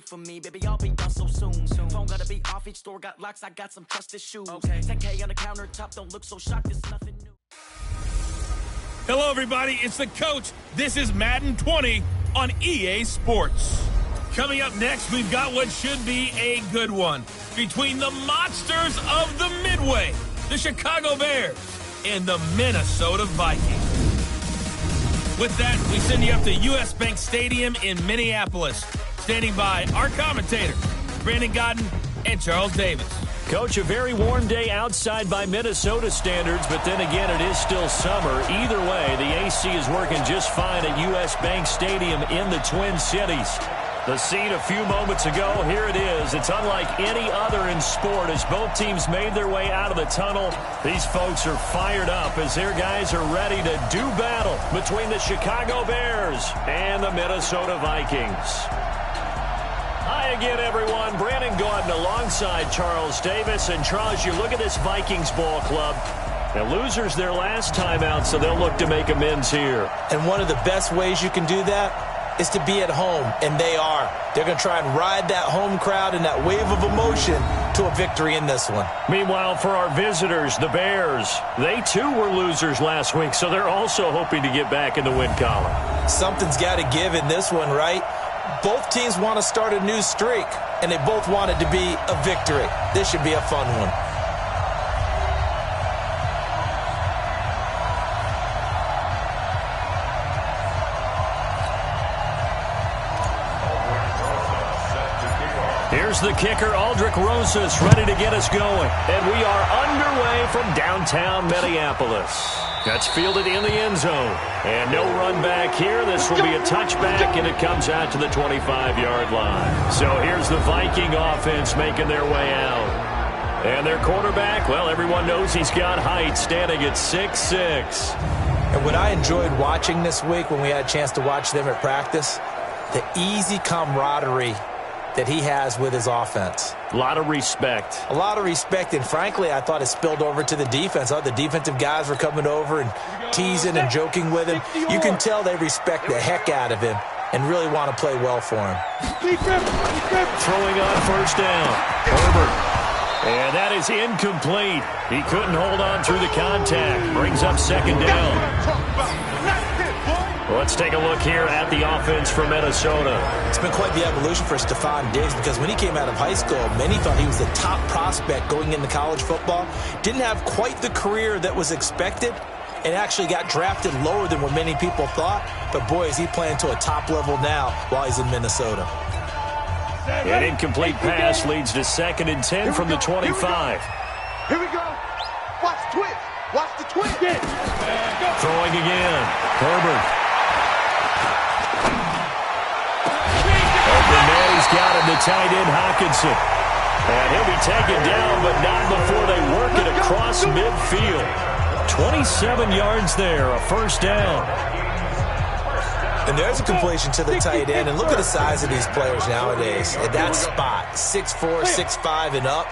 for me, baby, I'll be done so soon. Phone gotta be off, each store got locks, I got some trusted shoes. 10K on the countertop, don't look so shocked, it's nothing new. Hello, everybody. It's the coach. This is Madden 20 on EA Sports. Coming up next, we've got what should be a good one between the monsters of the Midway, the Chicago Bears, and the Minnesota Vikings. With that, we send you up to U.S. Bank Stadium in Minneapolis. Standing by our commentators, Brandon Godden and Charles Davis. Coach, a very warm day outside by Minnesota standards, but then again, it is still summer. Either way, the AC is working just fine at U.S. Bank Stadium in the Twin Cities. The scene a few moments ago, here it is. It's unlike any other in sport as both teams made their way out of the tunnel. These folks are fired up as their guys are ready to do battle between the Chicago Bears and the Minnesota Vikings. Hi again, everyone. Brandon Gaudin alongside Charles Davis. And Charles, you look at this Vikings ball club. The losers their last time out, so they'll look to make amends here. And one of the best ways you can do that is to be at home, and they are. They're going to try and ride that home crowd and that wave of emotion to a victory in this one. Meanwhile, for our visitors, the Bears, they too were losers last week, so they're also hoping to get back in the win column. Something's got to give in this one, right? Both teams want to start a new streak, and they both want it to be a victory. This should be a fun one. Here's the kicker, Aldrich Rosas, ready to get us going. And we are underway from downtown Minneapolis. That's fielded in the end zone. And no run back here. This will be a touchback, and it comes out to the 25-yard line. So here's the Viking offense making their way out. And their quarterback, well, everyone knows he's got height, standing at 6'6". And what I enjoyed watching this week when we had a chance to watch them at practice, the easy camaraderie that he has with his offense. A lot of respect. A lot of respect, and frankly, I thought it spilled over to the defense. The defensive guys were coming over and teasing and joking with him. You can tell they respect the heck out of him and really want to play well for him. Throwing on first down. Herbert. And that is incomplete. He couldn't hold on through the contact. Brings up second down. Let's take a look here at the offense for Minnesota. It's been quite the evolution for Stephon Diggs because when he came out of high school, many thought he was the top prospect going into college football. Didn't have quite the career that was expected and actually got drafted lower than what many people thought. But, boy, is he playing to a top level now while he's in Minnesota. An incomplete pass leads to 2nd and 10 from the 25. Here we go. Watch the twist. Watch the twist. Throwing again. Herbert. He's got him, the tight end, Hawkinson. And he'll be taken down, but not before they work it across midfield. 27 yards there, a first down. And there's a completion to the tight end. And look at the size of these players nowadays. At that spot, 6'4", 6'5", and up.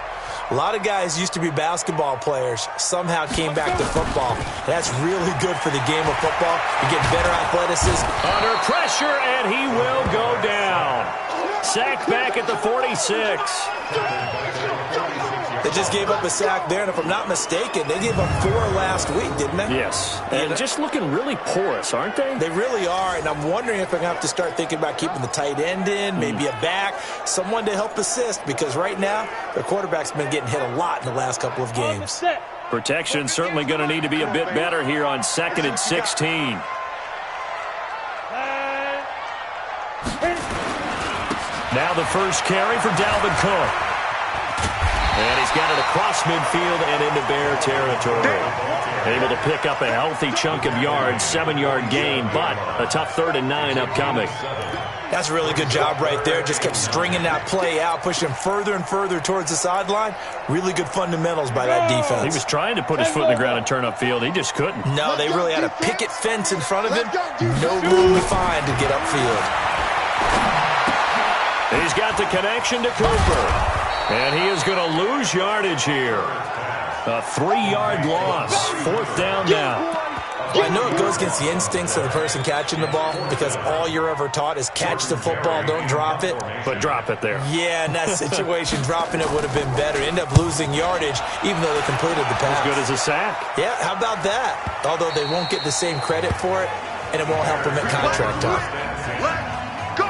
A lot of guys used to be basketball players, somehow came back to football. That's really good for the game of football. You get better athleticism. Under pressure, and he will go down. Sacked back at the 46. They just gave up a sack there, and if I'm not mistaken, they gave up 4 last week, didn't they? Yes, and just looking really porous, aren't they? They really are, and I'm wondering if I'm going to have to start thinking about keeping the tight end in, maybe a back, someone to help assist, because right now, their quarterback's been getting hit a lot in the last couple of games. Protection certainly going to need to be a bit better here on 2nd and 16. Now the first carry for Dalvin Cook. And he's got it across midfield and into Bear territory. Able to pick up a healthy chunk of yards, 7-yard gain, but a tough 3rd and 9 upcoming. That's a really good job right there. Just kept stringing that play out, pushing further and further towards the sideline. Really good fundamentals by that defense. He was trying to put his foot in the ground and turn upfield. He just couldn't. No, they really had a picket fence in front of him. No room to find to get upfield. He's got the connection to Cooper. And he is going to lose yardage here. A 3-yard loss. 4th down now. Well, I know it goes against the instincts of the person catching the ball because all you're ever taught is catch the football, don't drop it. But drop it there. Yeah, in that situation, dropping it would have been better. End up losing yardage, even though they completed the pass. As good as a sack. Yeah, how about that? Although they won't get the same credit for it, and it won't help them at contract time. Let's go!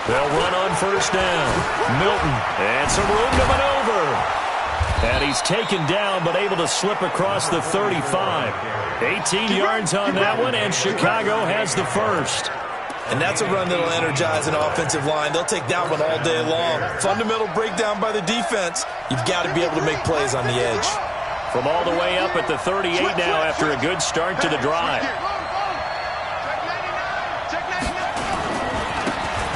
They'll run on first down. Milton, and some room to maneuver. And he's taken down, but able to slip across the 35. 18 yards on that one, and Chicago has the first. And that's a run that'll energize an offensive line. They'll take that one all day long. Fundamental breakdown by the defense. You've got to be able to make plays on the edge. From all the way up at the 38 now after a good start to the drive.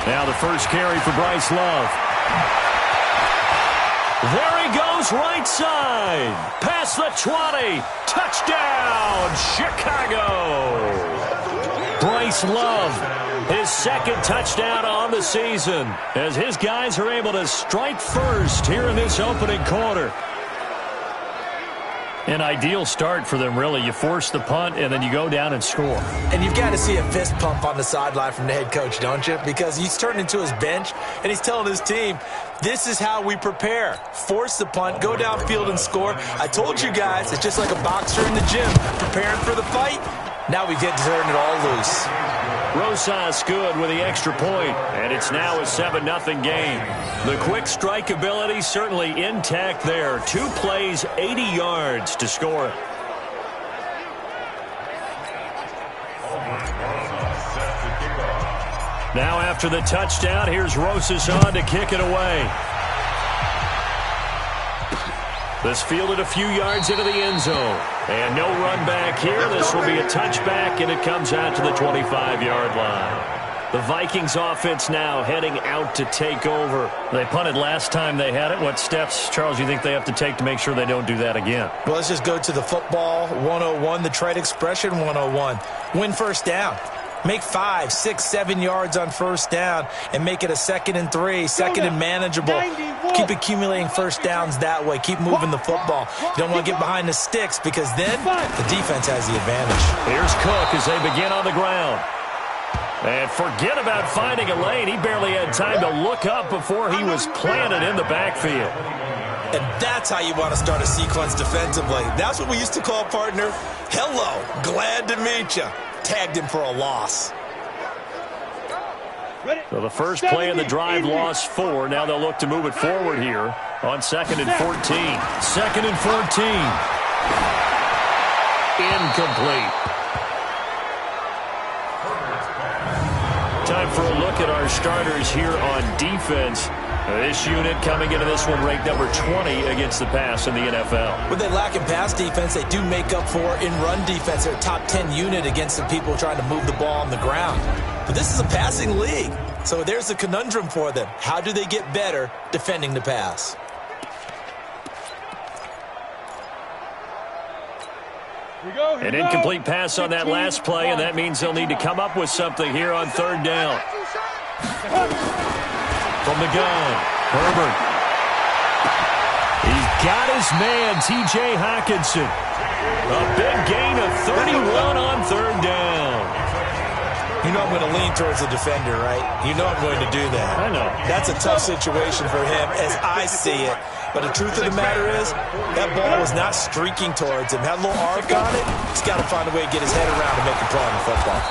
Now the first carry for Bryce Love. There he goes right side. Past the 20. Touchdown, Chicago. Bryce Love, his second touchdown on the season as his guys are able to strike first here in this opening quarter. An ideal start for them, really. You force the punt, and then you go down and score. And you've got to see a fist pump on the sideline from the head coach, don't you? Because he's turned into his bench, and he's telling his team, this is how we prepare. Force the punt, go downfield and score. I told you guys, it's just like a boxer in the gym, preparing for the fight. Now we get to turn it all loose. Rosas good with the extra point, and it's now a 7-0 game. The quick strike ability certainly intact there. 2 plays, 80 yards to score it. Now after the touchdown, here's Rosas on to kick it away. This fielded a few yards into the end zone. And no run back here. This will be a touchback, and it comes out to the 25-yard line. The Vikings offense now heading out to take over. They punted last time they had it. What steps, Charles, do you think they have to take to make sure they don't do that again? Well, let's just go to the football 101, the trade expression 101. Win first down. Make 5, 6, 7 yards on first down and make it a 2nd and 3, 2nd and manageable. Keep accumulating first downs that way. Keep moving the football. You don't want to get behind the sticks because then the defense has the advantage. Here's Cook as they begin on the ground. And forget about finding a lane. He barely had time to look up before he was planted in the backfield. And that's how you want to start a sequence defensively. That's what we used to call, partner, hello, glad to meet you. Tagged him for a loss. So the first play of the drive lost 4. Now they'll look to move it forward here on 2nd and 14. 2nd and 14. Incomplete. Time for a look at our starters here on defense. This unit coming into this one ranked number 20 against the pass in the NFL. When they lack in pass defense, they do make up for in run defense. They're a top 10 unit against the people trying to move the ball on the ground. But this is a passing league, so there's a conundrum for them. How do they get better defending the pass? An incomplete pass on that last play, and that means they'll need to come up with something here on 3rd down. From the gun, Herbert. He's got his man, T.J. Hockenson. A big gain of 31 on 3rd down. You know I'm going to lean towards the defender, right? You know I'm going to do that. I know. That's a tough situation for him as I see it. But the truth of the matter is, that ball was not streaking towards him. Had a little arc on it. He's got to find a way to get his head around and make a play on the football.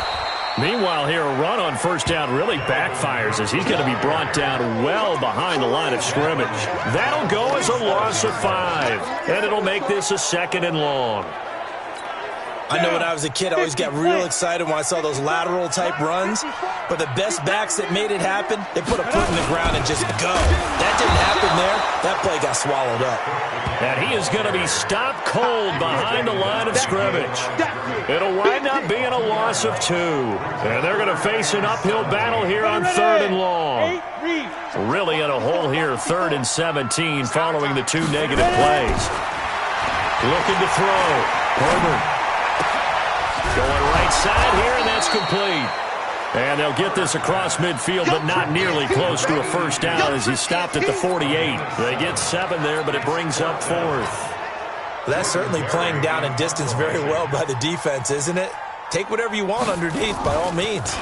Meanwhile, here, a run on first down really backfires as he's going to be brought down well behind the line of scrimmage. That'll go as a loss of 5, and it'll make this a 2nd and long. I know when I was a kid, I always got real excited when I saw those lateral-type runs. But the best backs that made it happen, they put a foot in the ground and just go. That didn't happen there. That play got swallowed up. And he is going to be stopped cold behind the line of scrimmage. It'll wind up being a loss of 2. And they're going to face an uphill battle here on 3rd and long. Really in a hole here, 3rd and 17 following the 2 negative plays. Looking to throw. Herbert going right side here, and that's complete. And they'll get this across midfield, but not nearly close to a first down as he stopped at the 48. They get 7 there, but it brings up 4th. That's certainly playing down and distance very well by the defense, isn't it? Take whatever you want underneath, by all means.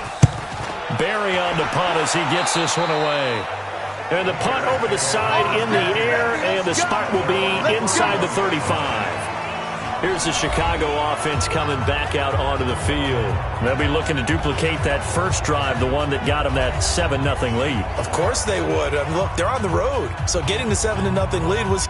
Barry on the punt as he gets this one away. And the punt over the side in the air, and the spot will be inside the 35. Here's the Chicago offense coming back out onto the field. They'll be looking to duplicate that first drive, the one that got them that 7-0 lead. Of course they would. I mean, look, they're on the road, so getting the 7-0 lead was...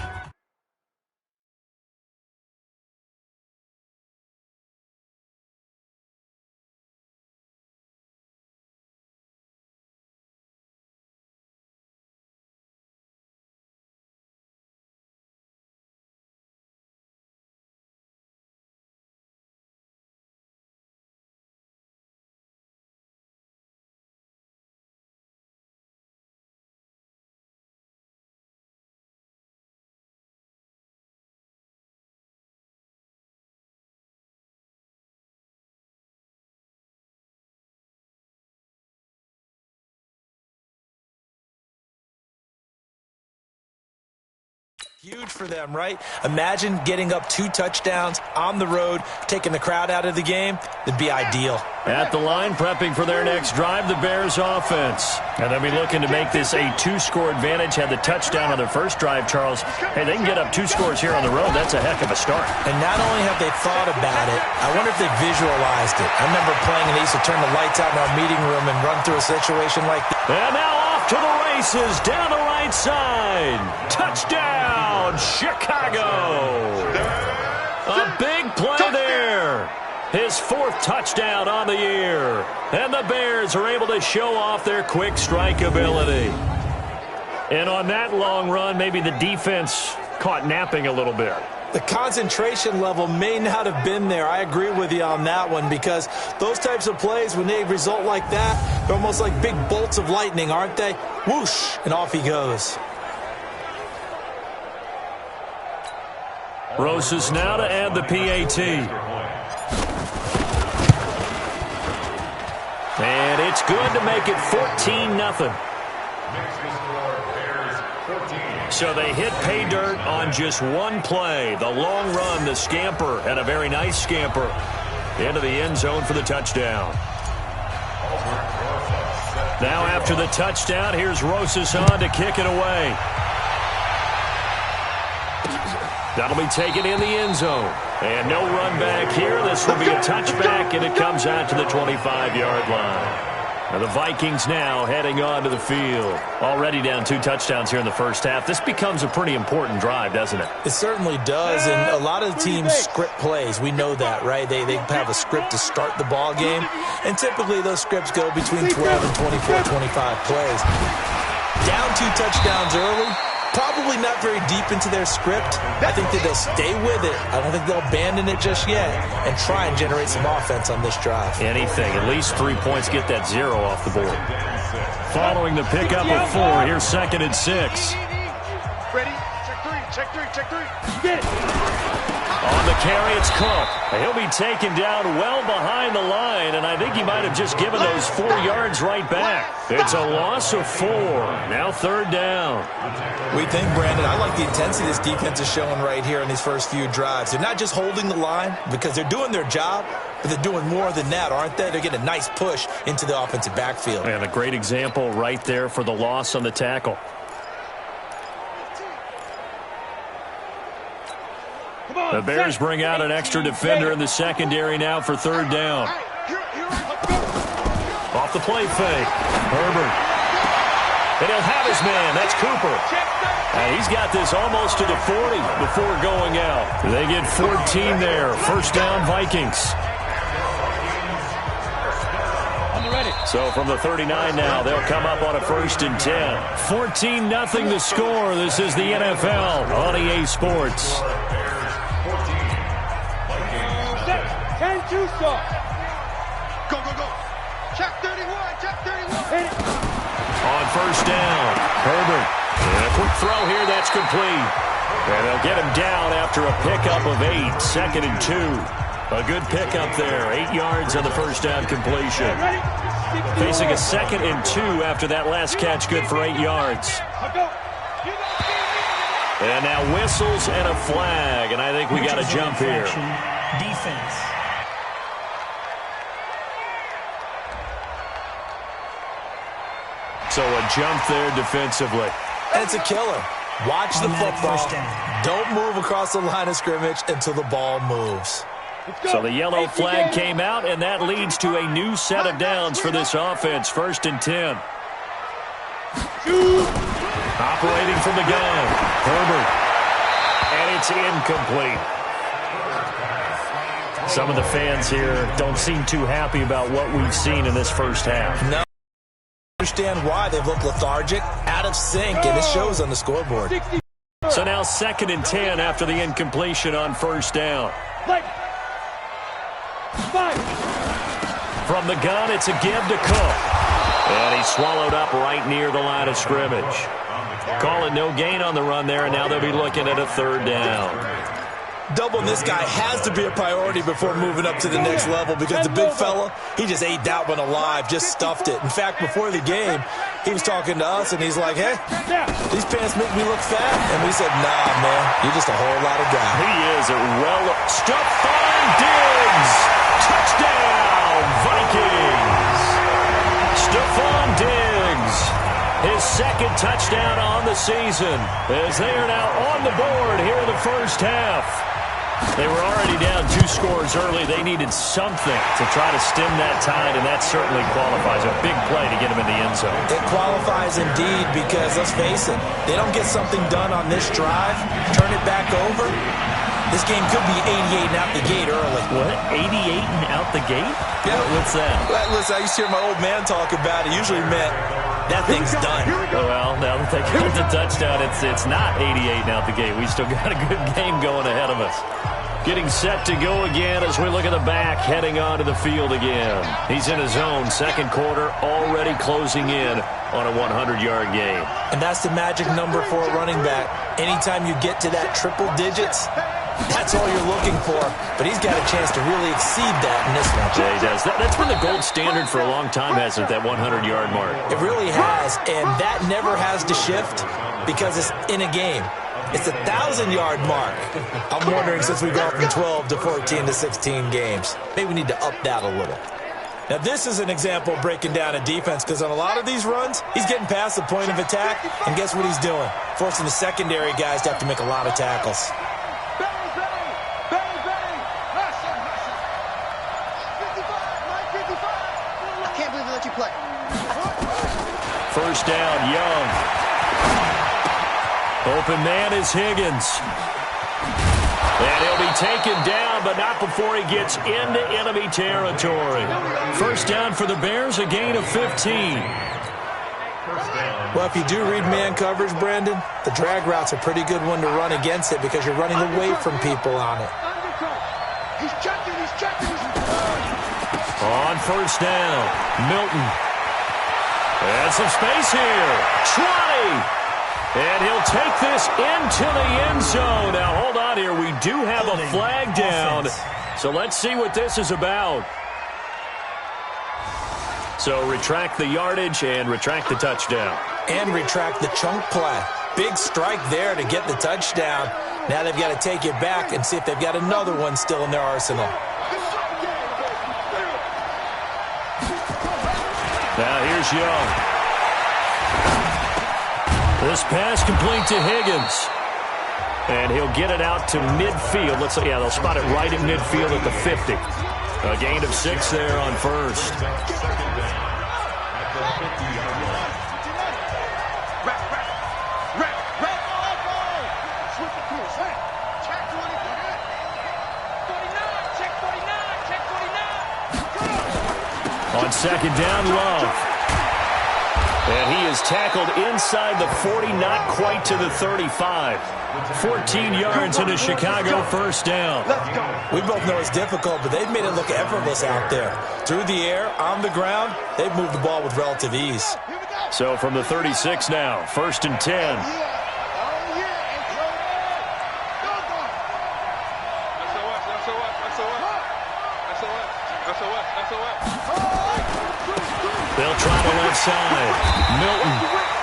Huge for them, right? Imagine getting up 2 touchdowns on the road, taking the crowd out of the game. It'd be ideal. At the line, prepping for their next drive, the Bears offense. And they'll be looking to make this a 2-score advantage. Had the touchdown on their first drive, Charles. Hey, they can get up 2 scores here on the road. That's a heck of a start. And not only have they thought about it, I wonder if they visualized it. I remember playing and they used to turn the lights out in our meeting room and run through a situation like that. And now off to the races, down the right side. Touchdown, Chicago. A big play there. His 4th touchdown on the year. And the Bears are able to show off their quick strike ability. And on that long run, maybe the defense caught napping a little bit. The concentration level may not have been there. I agree with you on that one, because those types of plays, when they result like that, they're almost like big bolts of lightning, aren't they? Whoosh, and off he goes. Rosas now to add the PAT. And it's good to make it 14-0. So they hit pay dirt on just 1 play. The long run, the scamper, and a very nice scamper into the end zone for the touchdown. Now after the touchdown, here's Rosas on to kick it away. That'll be taken in the end zone. And no run back here. This will be a touchback, and it comes out to the 25-yard line. Now the Vikings now heading on to the field. Already down 2 touchdowns here in the first half. This becomes a pretty important drive, doesn't it? It certainly does, and a lot of teams script plays. We know that, right? They have a script to start the ball game, and typically those scripts go between 12 and 24, 25 plays. Down 2 touchdowns early. Probably not very deep into their script. I think that they'll stay with it. I don't think they'll abandon it just yet and try and generate some offense on this drive. Anything. At least 3 points. Get that 0 off the board. Following the pickup of 4, here's 2nd and 6. Ready? Check 3. Get it. On the carry, it's Cook. He'll be taken down well behind the line, and I think he might have just given those 4 yards right back. It's a loss of 4. Now 3rd down. We think, Brandon, I like the intensity this defense is showing right here in these first few drives. They're not just holding the line because they're doing their job, but they're doing more than that, aren't they? They're getting a nice push into the offensive backfield. And a great example right there for the loss on the tackle. The Bears bring out an extra defender in the secondary now for 3rd down. Off the play fake. Herbert. And he'll have his man. That's Cooper. And he's got this almost to the 40 before going out. They get 14 there. First down, Vikings. So from the 39 now, they'll come up on a 1st and 10. 14-0 the score. This is the NFL on EA Sports. Go, go, go. Check 31, check 31. On first down, Herbert. And a quick throw here, that's complete. And they'll get him down after a pickup of 8, 2nd and 2. A good pickup there, 8 yards on the first down completion. Facing a 2nd and 2 after that last catch, good for 8 yards. And now whistles and a flag, and I think we got a jump here. Defense. So a jump there defensively. And it's a killer. Watch the football. Don't move across the line of scrimmage until the ball moves. So the yellow flag came out, and that leads to a new set of downs for this offense. 1st and 10. Operating from the gun, Herbert. And it's incomplete. Some of the fans here don't seem too happy about what we've seen in this first half. No. Understand why. They've looked lethargic, out of sync, and it shows on the scoreboard. So now 2nd and 10 after the incompletion on first down. From the gun, it's a give to Cook. And he's swallowed up right near the line of scrimmage. Calling no gain on the run there, and now they'll be looking at a 3rd down. Doubling this guy has to be a priority before moving up to the next level because the big fella, he just ate that one alive, just stuffed it. In fact, before the game, he was talking to us, and he's like, hey, these pants make me look fat. And we said, nah, man, you're just a whole lot of guy. He is a Stephon Diggs. Touchdown, Vikings. Stephon Diggs. His 2nd touchdown on the season as they are now on the board here in the first half. They were already down 2 scores early. They needed something to try to stem that tide, and that certainly qualifies. A big play to get them in the end zone. It qualifies indeed because, let's face it, they don't get something done on this drive, turn it back over, this game could be 88 and out the gate early. What? 88 and out the gate? Yeah. What's that? Listen, I used to hear my old man talk about it. Usually meant that thing's done. Well, now that they got the touchdown, it's not 88 and out the gate. We still got a good game going ahead of us. Getting set to go again as we look at the back, heading onto the field again. He's in his own 2nd quarter, already closing in on a 100-yard game. And that's the magic number for a running back. Anytime you get to that triple digits, that's all you're looking for. But he's got a chance to really exceed that in this one. Yeah, he does. That's been the gold standard for a long time, hasn't it, that 100-yard mark? It really has, and that never has to shift because it's in a game. It's a 1,000-yard mark. I'm wondering, since we've gone from 12 to 14 to 16 games, maybe we need to up that a little. Now, this is an example of breaking down a defense because on a lot of these runs, he's getting past the point of attack, and guess what he's doing? Forcing the secondary guys to have to make a lot of tackles. I can't believe they let you play. First down, Young. Open man is Higgins. And he'll be taken down, but not before he gets into enemy territory. First down for the Bears, a gain of 15. Well, if you do read man coverage, Brandon, the drag route's a pretty good one to run against it because you're running away from people on it. He's checking. On first down, Milton. And some space here. 20. And he'll take this into the end zone. Now, hold on here. We do have a flag down. So let's see what this is about. So retract the yardage and retract the touchdown. And retract the chunk play. Big strike there to get the touchdown. Now they've got to take it back and see if they've got another one still in their arsenal. Now here's Young. This pass complete to Higgins. And he'll get it out to midfield. Let's see, yeah, they'll spot it right at midfield at the 50. A gain of 6 there on first. On second down, Love. And he is tackled inside the 40, not quite to the 35. 14 yards into Chicago, first down. We both know it's difficult, but they've made it look effortless out there. Through the air, on the ground, they've moved the ball with relative ease. So from the 36 now, first and 10. They'll try the left side. Milton.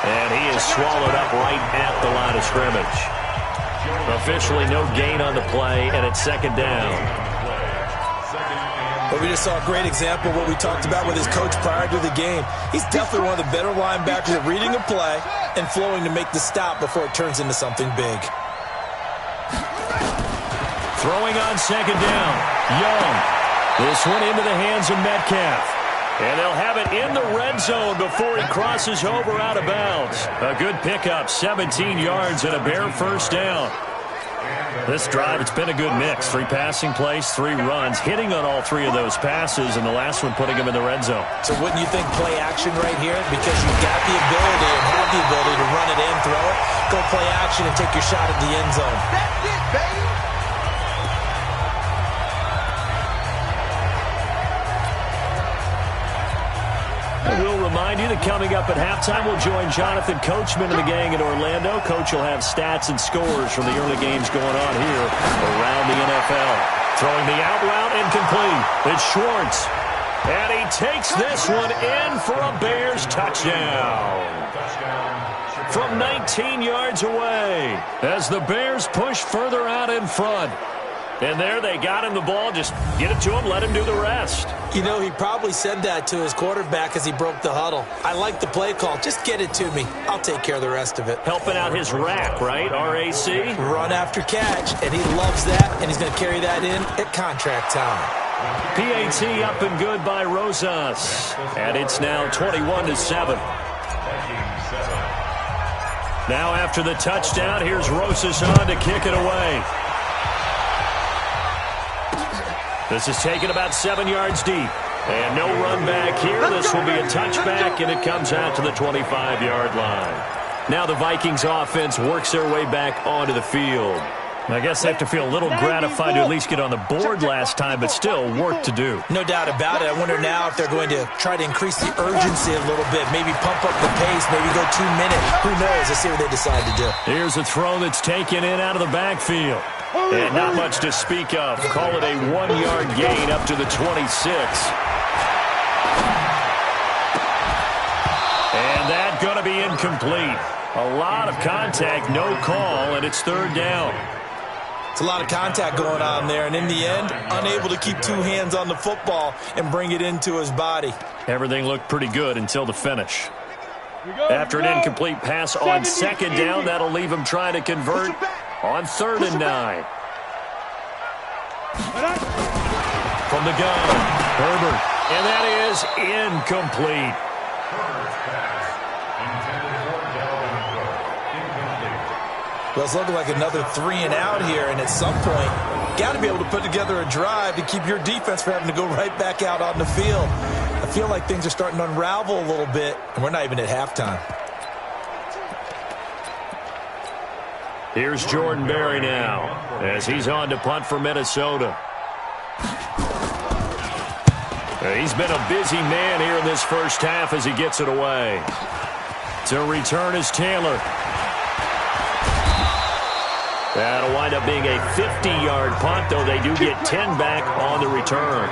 And he is swallowed up right at the line of scrimmage. Officially no gain on the play, and it's second down. But we just saw a great example of what we talked about with his coach prior to the game. He's definitely one of the better linebackers at reading a play and flowing to make the stop before it turns into something big. Throwing on second down. Young. This one into the hands of Metcalf. And they'll have it in the red zone before he crosses over out of bounds. A good pickup, 17 yards and a bare first down. This drive, it's been a good mix. 3 passing plays, 3 runs, hitting on all 3 of those passes, and the last one putting him in the red zone. So wouldn't you think play action right here? Because you've got the ability and have the ability to run it in, throw it, go play action and take your shot at the end zone. That's it, baby. We'll remind you that coming up at halftime, we'll join Jonathan Coachman and the gang in Orlando. Coach will have stats and scores from the early games going on here around the NFL. Throwing the out route incomplete. It's Schwartz. And he takes this one in for a Bears touchdown. From 19 yards away as the Bears push further out in front. And there they got him the ball. Just get it to him, let him do the rest. You know, he probably said that to his quarterback as he broke the huddle. I like the play call. Just get it to me. I'll take care of the rest of it. Helping out his rack, right? RAC? Run after catch, and he loves that, and he's going to carry that in at contract time. PAT up and good by Rosas. And it's now 21-7. Now after the touchdown, here's Rosas on to kick it away. This is taken about 7 yards deep. And no run back here. This will be a touchback, and it comes out to the 25-yard line. Now the Vikings offense works their way back onto the field. I guess they have to feel a little gratified to at least get on the board last time, but still work to do. No doubt about it. I wonder now if they're going to try to increase the urgency a little bit, maybe pump up the pace, maybe go 2 minutes. Who knows? Let's see what they decide to do. Here's a throw that's taken in out of the backfield. And not much to speak of. Call it a 1-yard gain up to the 26. And that's going to be incomplete. A lot of contact, no call, and it's third down. It's a lot of contact going on there, and in the end, unable to keep 2 hands on the football and bring it into his body. Everything looked pretty good until the finish. After an incomplete pass on second down, that'll leave him trying to convert on 3rd and 9. From the gun, Herbert, and that is incomplete. Well, it's looking like another 3 and out here, and at some point, got to be able to put together a drive to keep your defense from having to go right back out on the field. I feel like things are starting to unravel a little bit, and we're not even at halftime. Here's Jordan Berry now as he's on to punt for Minnesota. He's been a busy man here in this first half as he gets it away. To return is Taylor. That'll wind up being a 50-yard punt, though they do get 10 back on the return.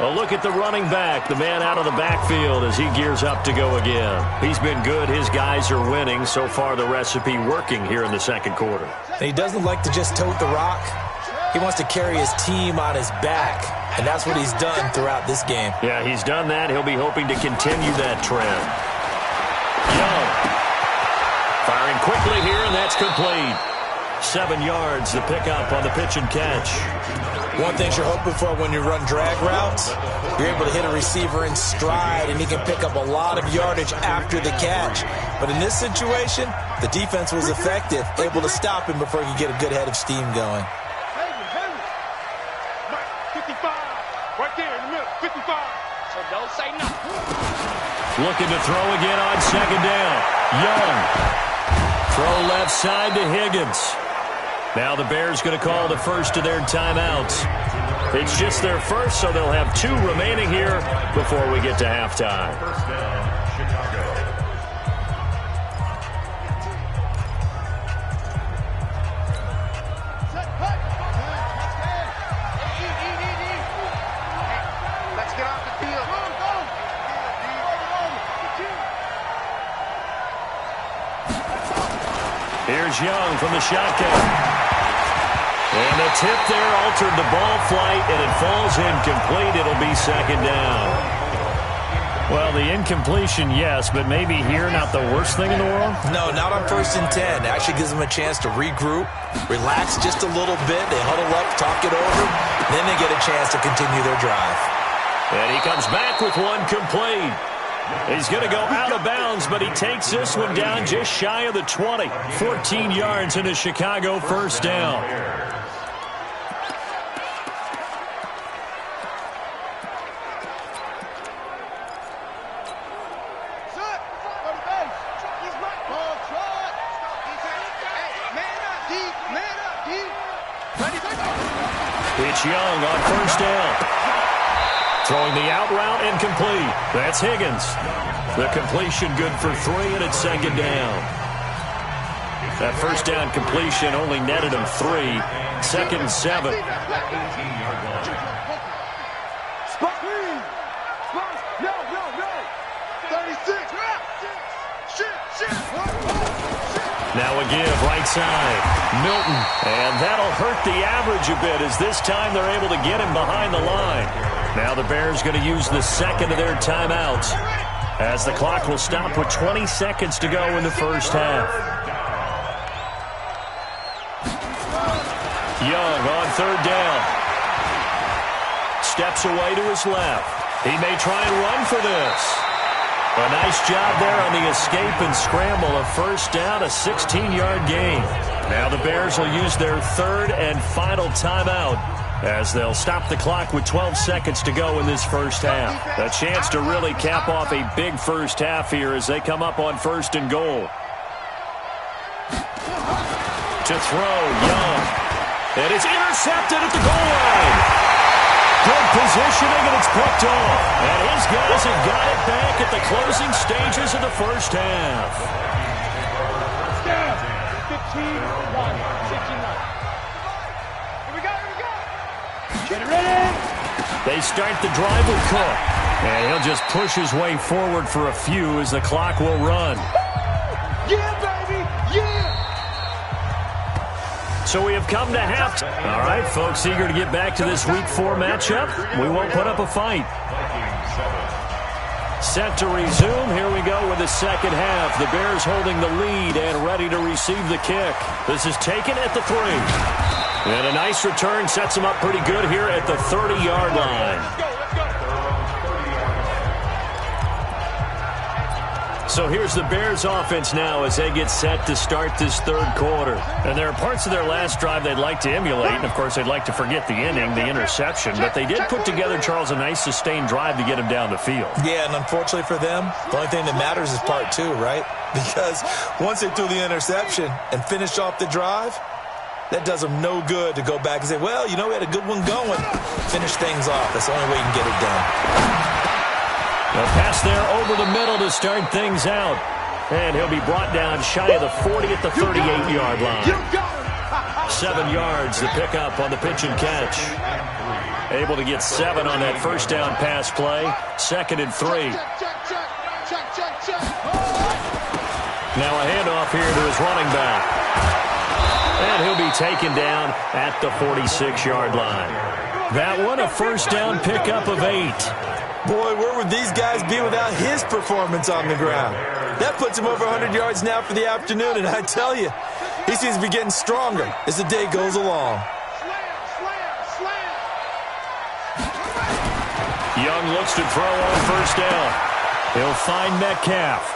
A look at the running back, the man out of the backfield as he gears up to go again. He's been good. His guys are winning. So far, the recipe working here in the second quarter. And he doesn't like to just tote the rock. He wants to carry his team on his back, and that's what he's done throughout this game. Yeah, he's done that. He'll be hoping to continue that trend. Young. Firing quickly here, and that's complete. 7 yards, the pickup on the pitch and catch. One thing you're hoping for when you run drag routes, you're able to hit a receiver in stride, and he can pick up a lot of yardage after the catch. But in this situation, the defense was effective, able to stop him before he could get a good head of steam going. 55, right there in the middle, 55. So don't say nothing. Looking to throw again on second down. Young. Throw left side to Higgins. Now the Bears going to call the first of their timeouts. It's just their first, so they'll have 2 remaining here before we get to halftime. First down, Chicago. Let's get off the field. Here's Young from the shotgun. And the tip there altered the ball flight, and it falls incomplete. It'll be second down. Well, the incompletion, yes, but maybe here not the worst thing in the world? No, not on 1st and 10. It actually gives them a chance to regroup, relax just a little bit. They huddle up, talk it over, then they get a chance to continue their drive. And he comes back with one complete. He's going to go out of bounds, but he takes this one down just shy of the 20. 14 yards into Chicago, first down. It's Young on first down. Throwing the out route incomplete. That's Higgins. The completion good for 3, and it's second down. That first down completion only netted him 3. Second and 7. Now a give, right side. Milton. And that'll hurt the average a bit as this time they're able to get him behind the line. Now the Bears going to use the second of their timeouts as the clock will stop with 20 seconds to go in the first half. Young on third down. Steps away to his left. He may try and run for this. A nice job there on the escape and scramble. A first down, a 16-yard gain. Now the Bears will use their third and final timeout as they'll stop the clock with 12 seconds to go in this first half. A chance to really cap off a big first half here as they come up on first and goal. To throw, Young. And it's intercepted at the goal line. Good positioning, and it's picked off. And his guys have got it back at the closing stages of the first half. 15-1, 69. Here we go. Get ready. They start the drive with Cook. And he'll just push his way forward for a few as the clock will run. Yeah, baby, yeah. So we have come to halftime. All right, folks, eager to get back to this Week 4 matchup. We won't put up a fight. Set to resume. Here we go with the second half. The Bears holding the lead and ready to receive the kick. This is taken at the 3. And a nice return sets them up pretty good here at the 30-yard line. So here's the Bears offense now as they get set to start this third quarter. And there are parts of their last drive they'd like to emulate. And, of course, they'd like to forget the inning, the interception. But they did put together, Charles, a nice sustained drive to get him down the field. Yeah, and unfortunately for them, the only thing that matters is part 2, right? Because once they threw the interception and finished off the drive, that does them no good to go back and say, well, you know, we had a good one going. Finish things off. That's the only way you can get it done. A pass there over the middle to start things out. And he'll be brought down shy of the 40 at the 38-yard line. 7 yards to pick up on the pitch and catch. Able to get 7 on that first down pass play. Second and 3. Now a handoff here to his running back. And he'll be taken down at the 46-yard line. That one, a first down pickup of 8. Boy, where would these guys be without his performance on the ground? That puts him over 100 yards now for the afternoon, and I tell you, he seems to be getting stronger as the day goes along. Young looks to throw on first down. He'll find Metcalf.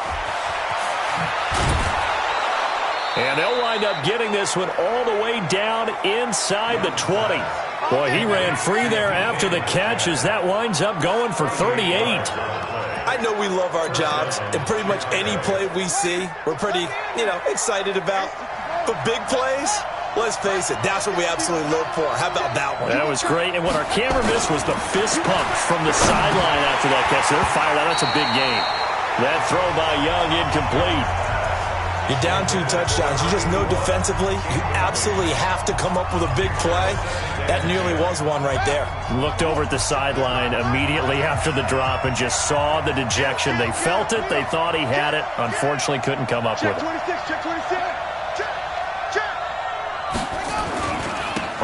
And they'll wind up getting this one all the way down inside the 20. Boy, he ran free there after the catch as that winds up going for 38. I I know we love our jobs, and pretty much any play we see, we're pretty, excited about. But big plays, let's face it, that's what we absolutely live for. How about that one? That was great. And what our camera missed was the fist pump from the sideline after that catch. They're fired out. That's a big gain. That throw by Young incomplete. You're down 2 touchdowns. You just know defensively you absolutely have to come up with a big play. That nearly was one right there. Looked over at the sideline immediately after the drop and just saw the dejection. They felt it. They thought he had it. Unfortunately, couldn't come up with it.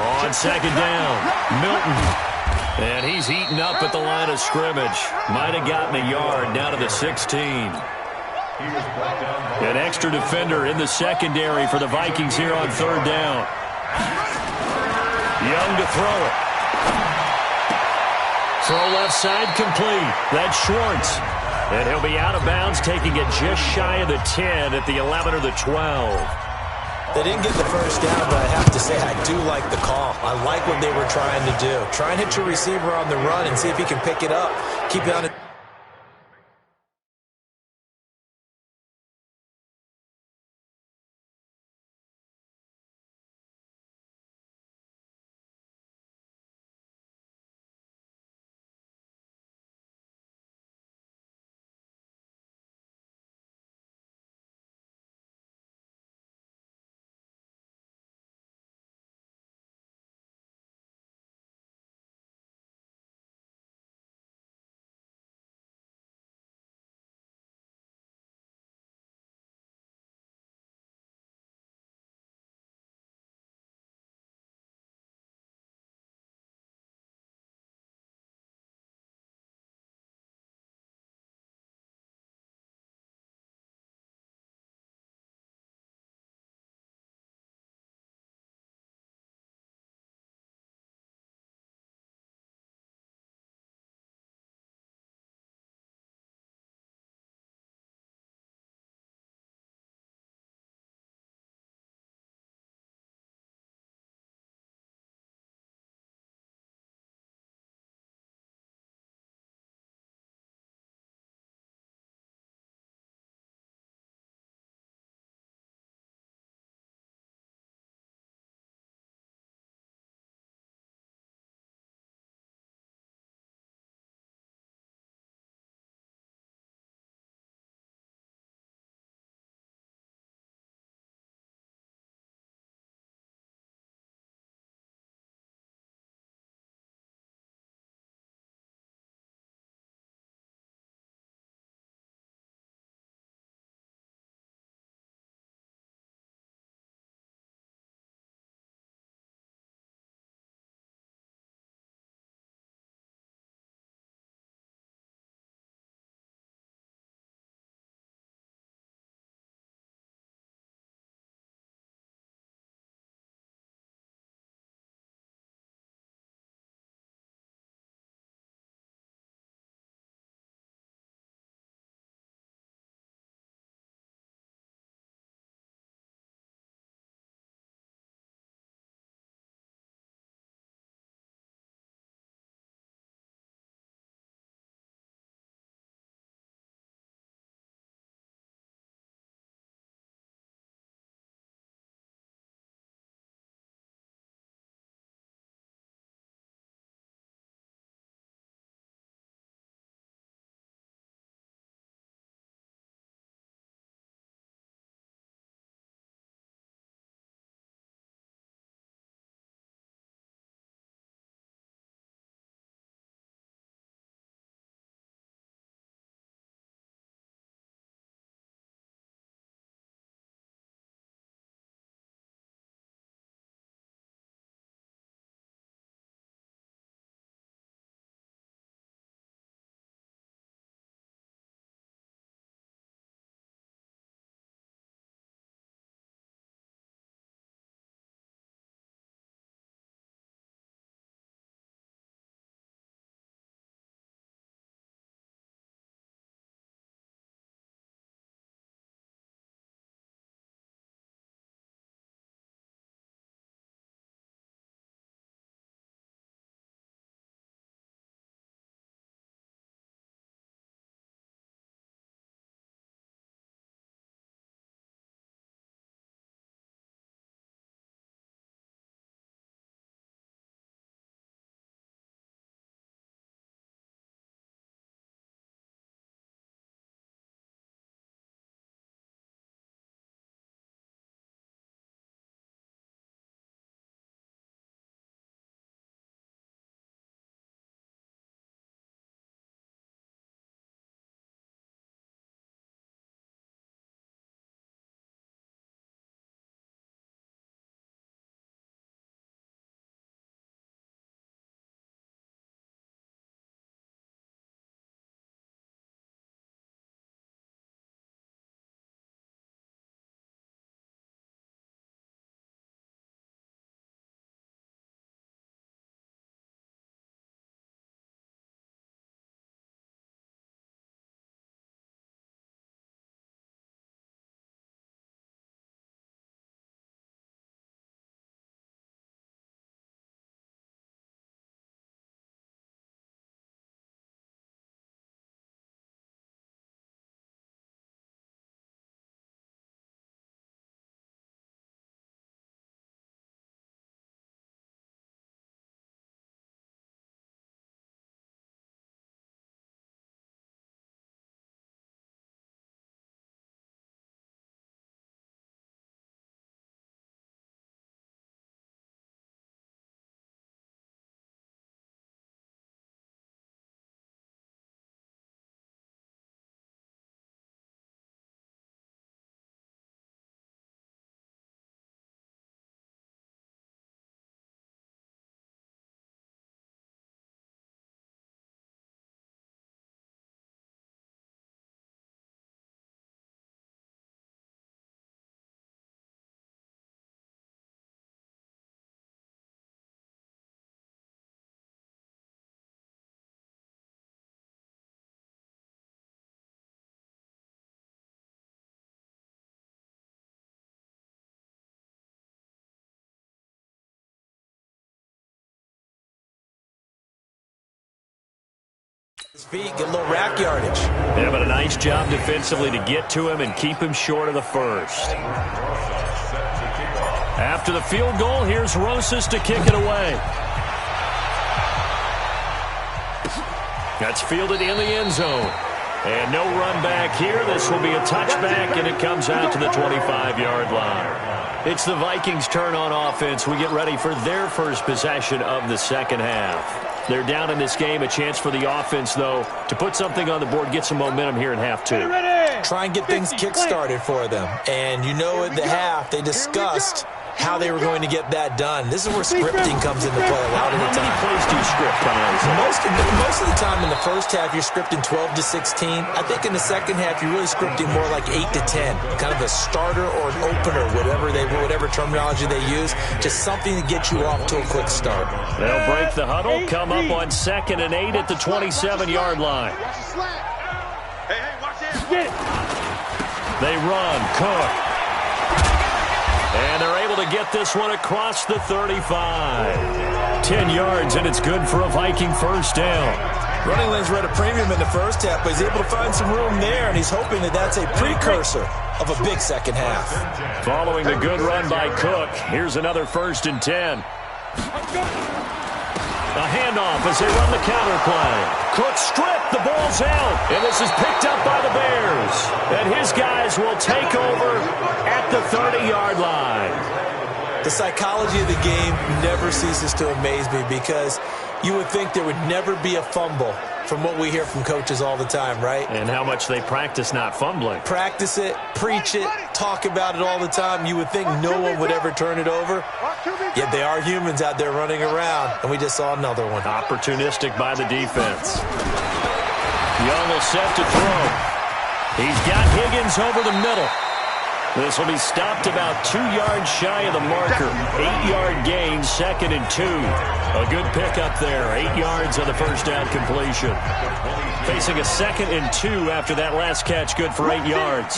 On second down, Milton. And he's eaten up at the line of scrimmage. Might have gotten a yard down to the 16. An extra defender in the secondary for the Vikings here on third down. Young to throw it. Throw left side complete. That's Schwartz. And he'll be out of bounds, taking it just shy of the 10 at the 11 or the 12. They didn't get the first down, but I have to say I do like the call. I like what they were trying to do. Try and hit your receiver on the run and see if he can pick it up. Keep it on it. His feet, get a little rack yardage. Yeah, but a nice job defensively to get to him and keep him short of the first. After the field goal, here's Rosas to kick it away. That's fielded in the end zone. And no run back here. This will be a touchback, and it comes out to the 25-yard line. It's the Vikings' turn on offense. We get ready for their first possession of the second half. They're down in this game. A chance for the offense, though, to put something on the board, get some momentum here in half two. Try and get things kick-started for them. And you know at the half, they discussed how they were going to get that done. This is where scripting comes into play a lot of the time. How many plays do you script coming out of this? Most of the time in the first half, you're scripting 12 to 16. I think in the second half, you're really scripting more like 8 to 10. Kind of a starter or an opener, whatever terminology they use. Just something to get you off to a quick start. They'll break the huddle, come up on 2nd and 8 at the 27-yard line. Hey, watch it. They run. Cook. And they're able to get this one across the 35. 10 yards, and it's good for a Viking first down. Running lanes were at a premium in the first half, but he's able to find some room there, and he's hoping that that's a precursor of a big second half. Following the good run by Cook, here's another 1st and 10. A handoff as they run the counter play. Cook stripped, the ball's out, and this is picked up by the Bears. And his guys will take over at the 30-yard line. The psychology of the game never ceases to amaze me because you would think there would never be a fumble from what we hear from coaches all the time, right? And how much they practice not fumbling. Practice it, preach it, talk about it all the time. You would think no one would ever turn it over. Yet they are humans out there running around, and we just saw another one. Opportunistic by the defense. Young will set to throw. He's got Higgins over the middle. This will be stopped about 2 yards shy of the marker. 8-yard gain, 2nd and 2. A good pickup there. 8 yards on the first down completion. Facing a 2nd and 2 after that last catch, good for 8 yards.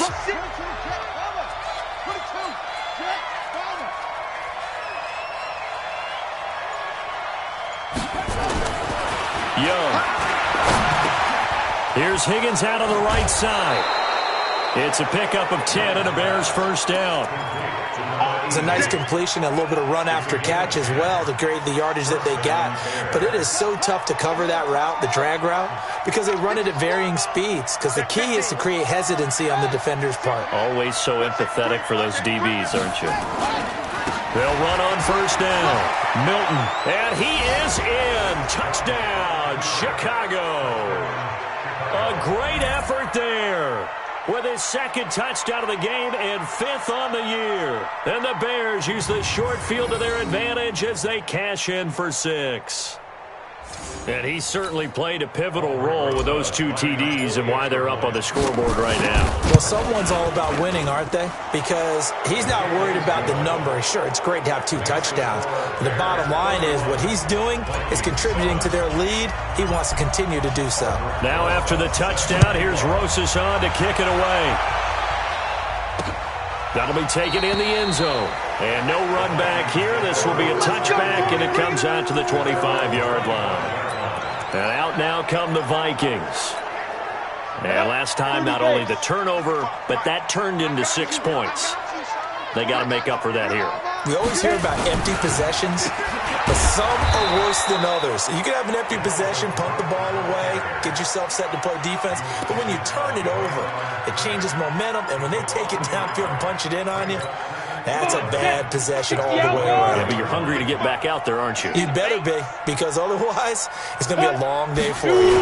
Young. Here's Higgins out on the right side. It's a pickup of 10 and a Bears first down. It's a nice completion, a little bit of run after catch as well to create the yardage that they got. But it is so tough to cover that route, the drag route, because they run it at varying speeds. Because the key is to create hesitancy on the defender's part. Always so empathetic for those DBs, aren't you? They'll run on first down. Milton, and he is in. Touchdown, Chicago. A great effort there. With his 2nd touchdown of the game and 5th on the year. And the Bears use the short field to their advantage as they cash in for 6. And he certainly played a pivotal role with those 2 TDs and why they're up on the scoreboard right now. Well, someone's all about winning, aren't they? Because he's not worried about the number. Sure, it's great to have 2 touchdowns. But the bottom line is what he's doing is contributing to their lead. He wants to continue to do so. Now after the touchdown, here's Rosas on to kick it away. That'll be taken in the end zone. And no run back here. This will be a touchback, and it comes out to the 25-yard line. And out now come the Vikings. And last time, not only the turnover, but that turned into 6 points. They got to make up for that here. We always hear about empty possessions, but some are worse than others. You can have an empty possession, punt the ball away, get yourself set to play defense, but when you turn it over, it changes momentum, and when they take it downfield and punch it in on you, that's a bad possession all the way around. Yeah, but you're hungry to get back out there, aren't you? You better be, because otherwise, it's going to be a long day for you.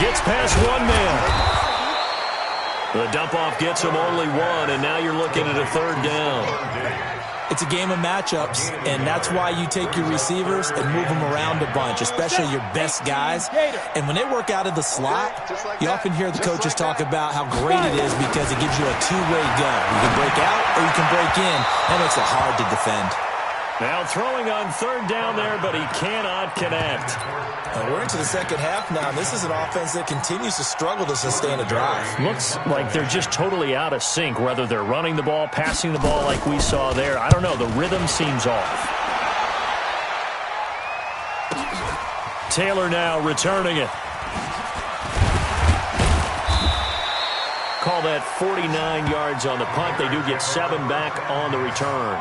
Gets past one man. The dump-off gets him only 1, and now you're looking at a 3rd down. It's a game of matchups, and that's why you take your receivers and move them around a bunch, especially your best guys. And when they work out of the slot, you often hear the coaches talk about how great it is because it gives you a two-way go. You can break out or you can break in. That makes it hard to defend. Now throwing on 3rd down there, but he cannot connect. We're into the second half now. This is an offense that continues to struggle to sustain a drive. Looks like they're just totally out of sync, whether they're running the ball, passing the ball like we saw there. I don't know. The rhythm seems off. Taylor now returning it. Call that 49 yards on the punt. They do get 7 back on the return.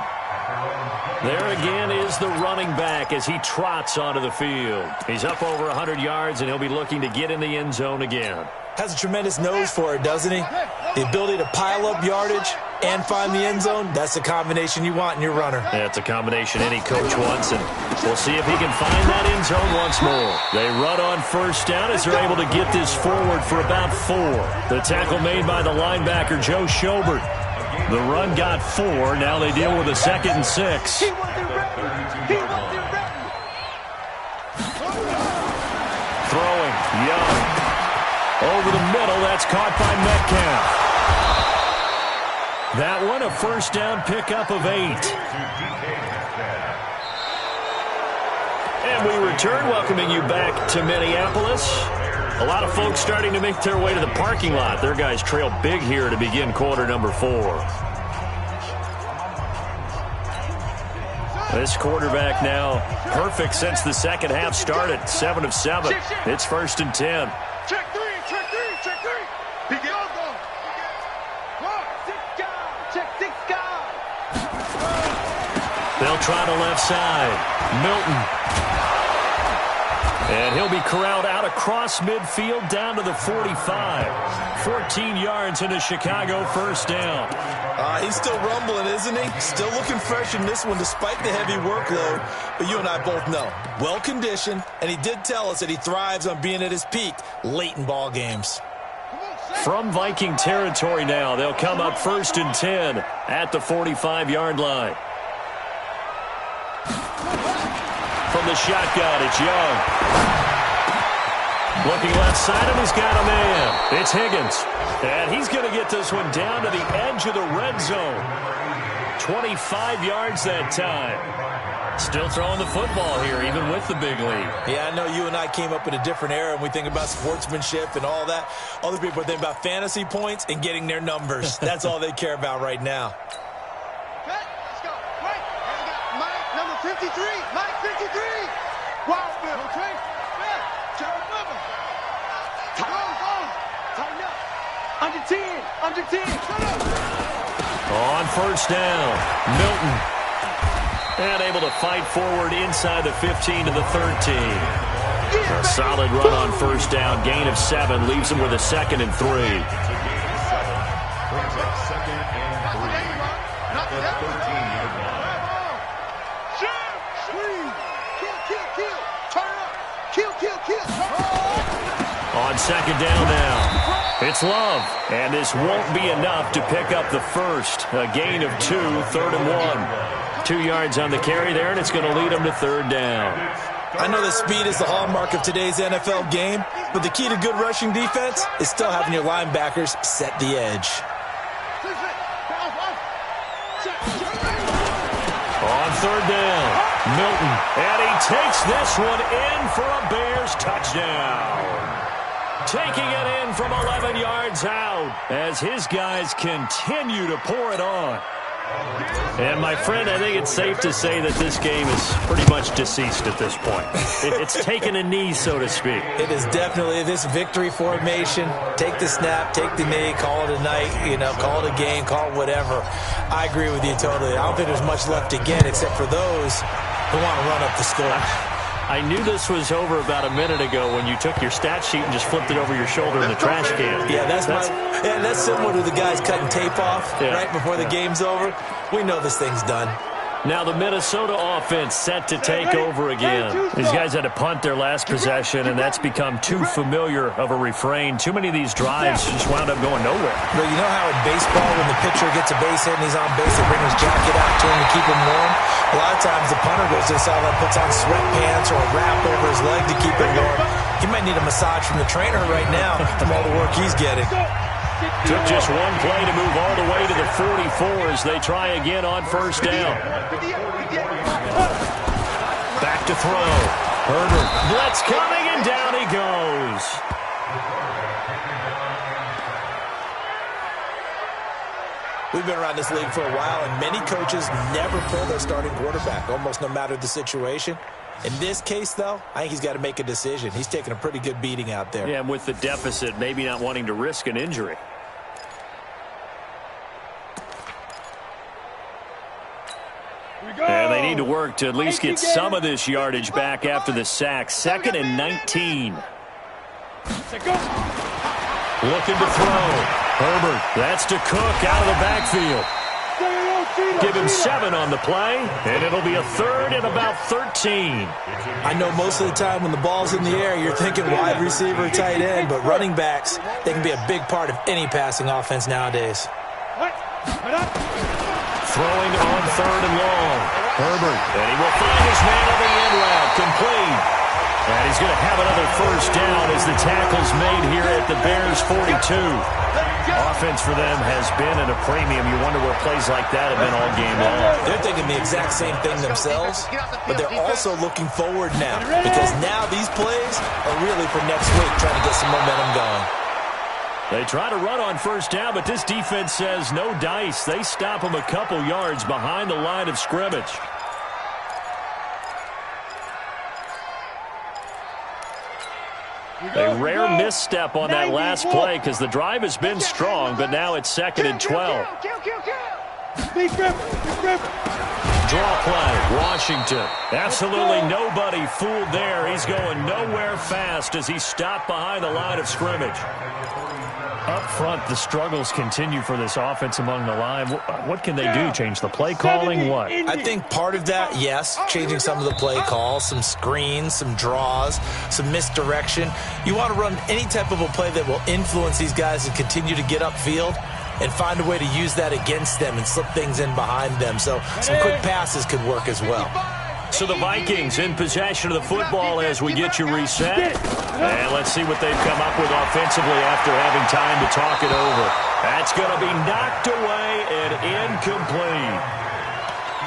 There again is the running back as he trots onto the field. He's up over 100 yards, and he'll be looking to get in the end zone again. Has a tremendous nose for it, doesn't he? The ability to pile up yardage and find the end zone, that's the combination you want in your runner. That's a combination any coach wants, and we'll see if he can find that end zone once more. They run on first down as they're able to get this forward for about 4. The tackle made by the linebacker, Joe Schobert. The run got 4. Now they deal with a 2nd and 6. Throwing, Young. Over the middle, that's caught by Metcalf. That one, a first down pickup of 8. And we return, welcoming you back to Minneapolis. A lot of folks starting to make their way to the parking lot. Their guys trail big here to begin quarter number 4. This quarterback now perfect since the second half started. 7 of 7. It's 1st and 10. Check 3, check 3, check 3. He go. Check 6 guys. They'll try to left side. Milton. And he'll be corralled out across midfield down to the 45. 14 yards into Chicago, first down. He's still rumbling, isn't he? Still looking fresh in this one despite the heavy workload. But you and I both know, well-conditioned, and he did tell us that he thrives on being at his peak late in ball games. From Viking territory now, they'll come up 1st and 10 at the 45-yard line. From the shotgun, it's Young. Looking left side, and he's got a man. It's Higgins. And he's going to get this one down to the edge of the red zone. 25 yards that time. Still throwing the football here, even with the big lead. Yeah, I know you and I came up in a different era, and we think about sportsmanship and all that. Other people think about fantasy points and getting their numbers. That's all they care about right now. Okay, let's go. Wait, and we got Mike, number 53. Mike, 53. Wild Bill. Okay. Yeah. Jared Weber. Tighten up. Under 10. Under 10. Shut up. On first down, Milton. And able to fight forward inside the 15 to the 13. A solid run on first down. Gain of 7 leaves him with a 2nd and 3. On second down now, it's Love. And this won't be enough to pick up the first. A gain of 2, 3rd and 1. 2 yards on the carry there, and it's going to lead them to 3rd down. I know that speed is the hallmark of today's NFL game, but the key to good rushing defense is still having your linebackers set the edge. On 3rd down, Milton, and he takes this one in for a Bears touchdown. Taking it in from 11 yards out as his guys continue to pour it on. And, my friend, I think it's safe to say that this game is pretty much deceased at this point. It's taken a knee, so to speak. It is definitely this victory formation. Take the snap, take the knee, call it a night, call it a game, call it whatever. I agree with you totally. I don't think there's much left to get except for those who want to run up the score. I knew this was over about a minute ago when you took your stat sheet and just flipped it over your shoulder in the trash can. Yeah, that's similar to the guys cutting tape off right before the game's over. We know this thing's done. Now the Minnesota offense set to take over again. These guys had to punt their last possession, and that's become too familiar of a refrain. Too many of these drives just wound up going nowhere. But you know how in baseball when the pitcher gets a base hit and he's on base, they bring his jacket out to him to keep him warm? A lot of times the punter goes to the sideline, puts on sweatpants or a wrap over his leg to keep him warm. He might need a massage from the trainer right now from all the work he's getting. Took just one play to move all the way to the 44 as they try again on first down. Back to throw. Herbert. Blitz coming, and down he goes. We've been around this league for a while, and many coaches never pull their starting quarterback, almost no matter the situation. In this case, though, I think he's got to make a decision. He's taking a pretty good beating out there. Yeah, and with the deficit, maybe not wanting to risk an injury. And they need to work to at least get some of this yardage back after the sack. 2nd and 19. Looking to throw. Herbert, that's to Cook out of the backfield. Give him 7 on the play, and it'll be a 3rd and about 13. I know most of the time when the ball's in the air, you're thinking wide receiver, tight end, but running backs, they can be a big part of any passing offense nowadays. Throwing on 3rd and long. Herbert, and he will find his man on the end route, complete. And he's going to have another first down as the tackle's made here at the Bears' 42. Offense for them has been at a premium. You wonder where plays like that have been all game long. They're thinking the exact same thing themselves, but they're also looking forward now because now these plays are really for next week, trying to get some momentum going. They try to run on first down, but this defense says no dice. They stop them a couple yards behind the line of scrimmage. A rare misstep on that last play because the drive has been strong, but now it's 2nd and 12. Draw play, Washington. Absolutely nobody fooled there. He's going nowhere fast as he stopped behind the line of scrimmage. Up front, the struggles continue for this offense among the line. What can they do? Change the play calling? What? I think part of that, yes, changing some of the play calls, some screens, some draws, some misdirection. You want to run any type of a play that will influence these guys and continue to get upfield and find a way to use that against them and slip things in behind them. So some quick passes could work as well. So the Vikings in possession of the football as we get you reset. And let's see what they've come up with offensively after having time to talk it over. That's going to be knocked away and incomplete.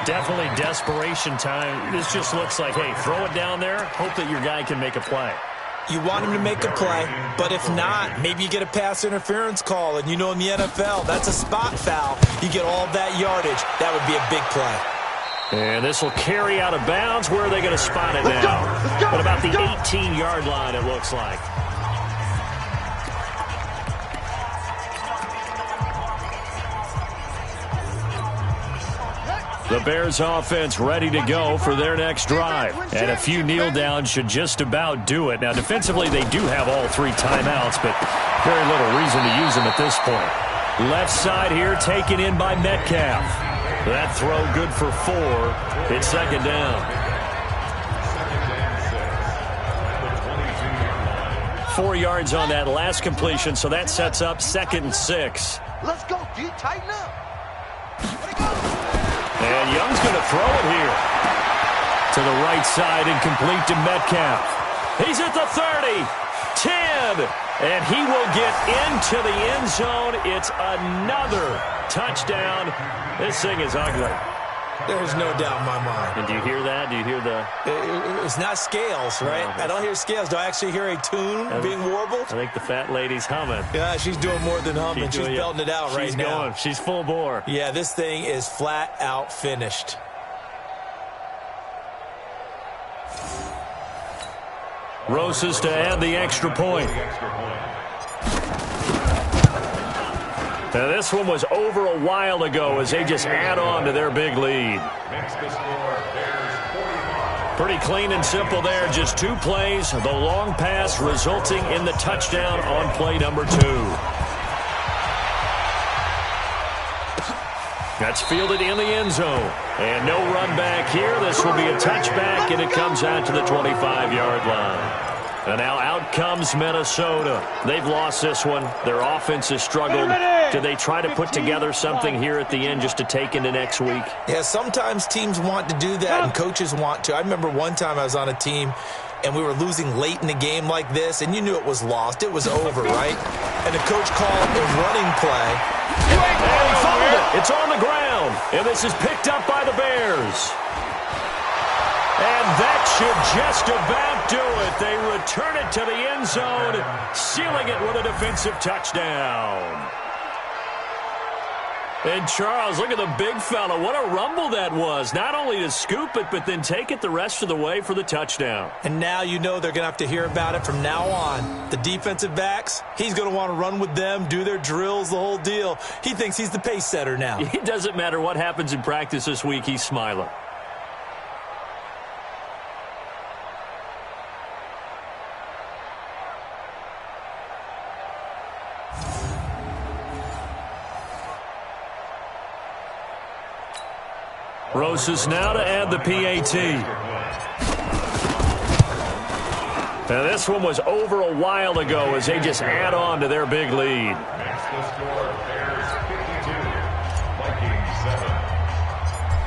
Definitely desperation time. This just looks like, hey, throw it down there, hope that your guy can make a play. You want him to make a play, but if not, maybe you get a pass interference call, and you know in the NFL, that's a spot foul. You get all that yardage. That would be a big play. And this will carry out of bounds. Where are they going to spot it now? At about the 18-yard line, it looks like. The Bears offense ready to go for their next drive. And a few kneel downs should just about do it. Now, defensively, they do have all 3 timeouts, but very little reason to use them at this point. Left side here taken in by Metcalf. That throw good for 4. It's 2nd down. 4 yards on that last completion, so that sets up 2nd and 6. Let's go, D. Tighten up. And Young's going to throw it here. To the right side and complete to Metcalf. He's at the 30. 10. And he will get into the end zone. It's another touchdown. This thing is ugly. There's no doubt in my mind. And do you hear that? Do you hear the... It's not scales, right? I don't hear scales. Do I actually hear a tune being warbled? I think the fat lady's humming. Yeah, she's doing more than humming. She's belting it out right now. Going. She's full bore. Yeah, this thing is flat out finished. Rosas to add the extra point. Now this one was over a while ago as they just add on to their big lead. Pretty clean and simple there. Just 2 plays. The long pass resulting in the touchdown on play number 2. That's fielded in the end zone. And no run back here. This will be a touchback, and it comes out to the 25-yard line. And now out comes Minnesota. They've lost this one. Their offense has struggled. Do they try to put together something here at the end just to take into next week? Yeah, sometimes teams want to do that, and coaches want to. I remember one time I was on a team, and we were losing late in the game like this, and you knew it was lost. It was over, right? And the coach called a running play. And he fumbled it. It's on the ground. And this is picked up by the Bears. And that should just about do it. They return it to the end zone, sealing it with a defensive touchdown. And Charles, look at the big fella. What a rumble that was. Not only to scoop it, but then take it the rest of the way for the touchdown. And now you know they're going to have to hear about it from now on. The defensive backs, he's going to want to run with them, do their drills, the whole deal. He thinks he's the pace setter now. It doesn't matter what happens in practice this week, he's smiling. Rosas now to add the PAT. Now this one was over a while ago as they just add on to their big lead.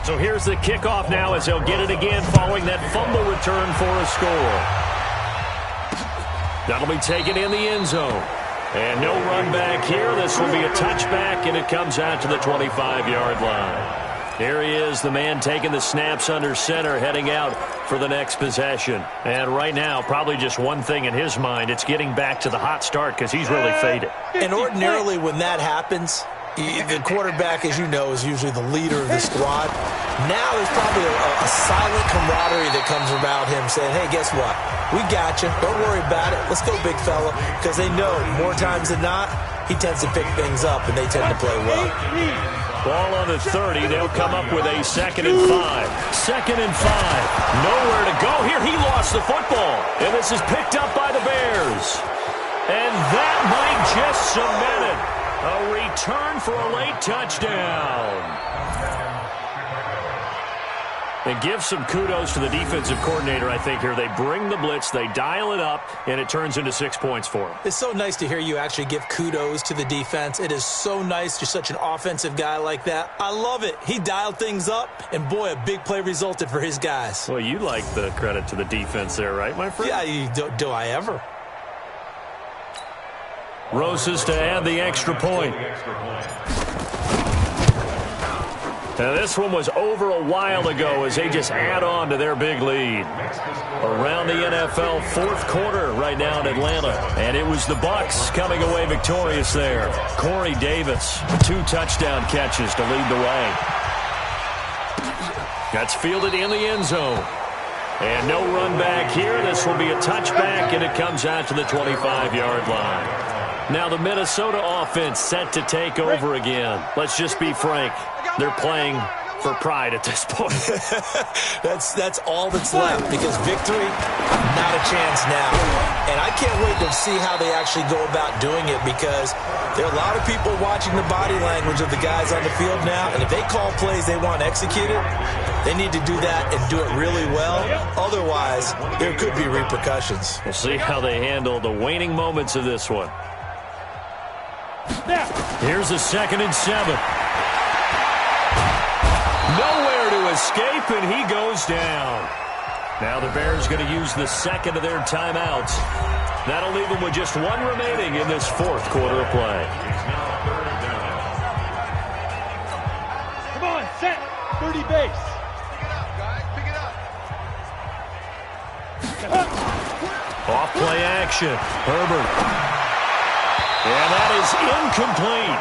So here's the kickoff now as they'll get it again following that fumble return for a score. That'll be taken in the end zone. And no run back here. This will be a touchback, and it comes out to the 25-yard line. Here he is, the man taking the snaps under center, heading out for the next possession. And right now, probably just one thing in his mind. It's getting back to the hot start because he's really faded. And ordinarily when that happens, the quarterback, as you know, is usually the leader of the squad. Now there's probably a silent camaraderie that comes about him saying, hey, guess what? We got you. Don't worry about it. Let's go, big fella. Because they know more times than not, he tends to pick things up, and they tend to play well. Ball on the 30. They'll come up with a 2nd and 5. 2nd and 5. Nowhere to go here. He lost the football. And this is picked up by the Bears. And that might just cement it. A return for a late touchdown. And give some kudos to the defensive coordinator, I think, here. They bring the blitz, they dial it up, and it turns into 6 points for them. It's so nice to hear you actually give kudos to the defense. It is so nice. You're such an offensive guy like that. I love it. He dialed things up, and boy, a big play resulted for his guys. Well, you like the credit to the defense there, right, my friend? Yeah, do I ever? Rosas to add the extra point. Now this one was over a while ago as they just add on to their big lead. Around the NFL, fourth quarter right now in Atlanta. And it was the Bucs coming away victorious there. Corey Davis, 2 touchdown catches to lead the way. That's fielded in the end zone. And no run back here. This will be a touchback, and it comes out to the 25-yard line. Now the Minnesota offense set to take over again. Let's just be frank. They're playing for pride at this point. That's all that's left, because victory, not a chance now. And I can't wait to see how they actually go about doing it, because there are a lot of people watching the body language of the guys on the field now, and if they call plays they want executed, they need to do that and do it really well. Otherwise, there could be repercussions. We'll see how they handle the waning moments of this one. Here's a 2nd and 7. Nowhere to escape, and he goes down. Now the Bears going to use the second of their timeouts. That'll leave them with just one remaining in this fourth quarter of play. Come on, set. 30 base. Pick it up, guys. Pick it up. Off play action. Herbert. And that is incomplete.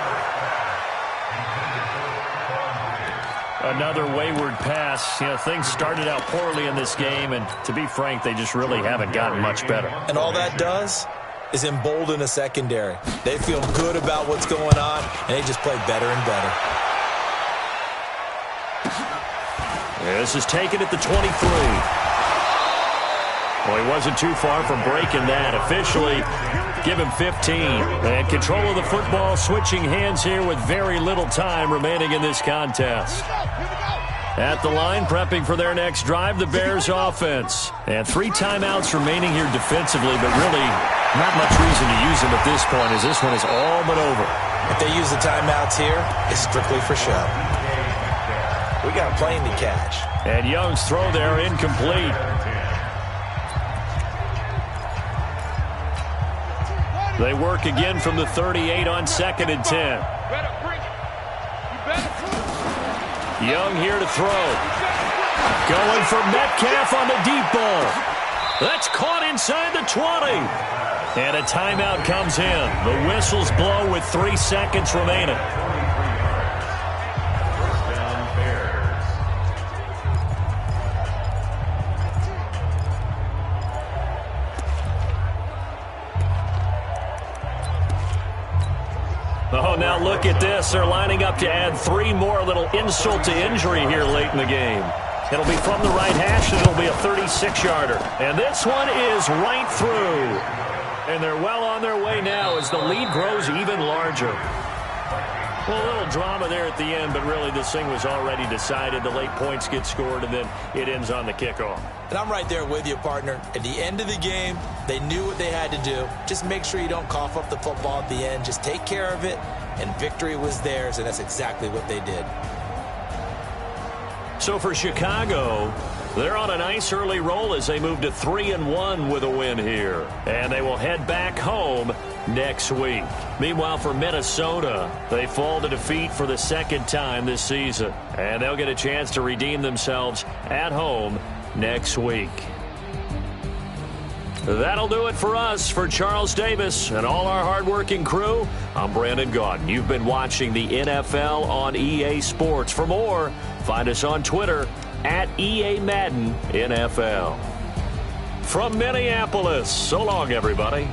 Another wayward pass. You know, things started out poorly in this game, and to be frank, they just really haven't gotten much better. And all that does is embolden a secondary. They feel good about what's going on, and they just play better and better. This is taken at the 23. Well, he wasn't too far from breaking that. Officially, give him 15. And control of the football, switching hands here with very little time remaining in this contest. At the line, prepping for their next drive, the Bears offense. And 3 timeouts remaining here defensively, but really not much reason to use them at this point, as this one is all but over. If they use the timeouts here, it's strictly for show. We got a plane to catch. And Young's throw there incomplete. They work again from the 38 on 2nd and 10. Young here to throw. Going for Metcalf on the deep ball. That's caught inside the 20. And a timeout comes in. The whistles blow with 3 seconds remaining. Oh, now look at this. They're lining up to add 3 more, a little insult to injury here late in the game. It'll be from the right hash, and it'll be a 36-yarder. And this one is right through. And they're well on their way now as the lead grows even larger. Well, a little drama there at the end, but really this thing was already decided. The late points get scored, and then it ends on the kickoff. And I'm right there with you, partner. At the end of the game, they knew what they had to do. Just make sure you don't cough up the football at the end. Just take care of it, and victory was theirs, and that's exactly what they did. So for Chicago, they're on a nice early roll as they move to 3-1 with a win here. And they will head back home next week. Meanwhile, for Minnesota, they fall to defeat for the 2nd time this season. And they'll get a chance to redeem themselves at home next week. That'll do it for us. For Charles Davis and all our hardworking crew, I'm Brandon Gaudin. You've been watching the NFL on EA Sports. For more, find us on Twitter at EA Madden NFL. From Minneapolis, so long, everybody.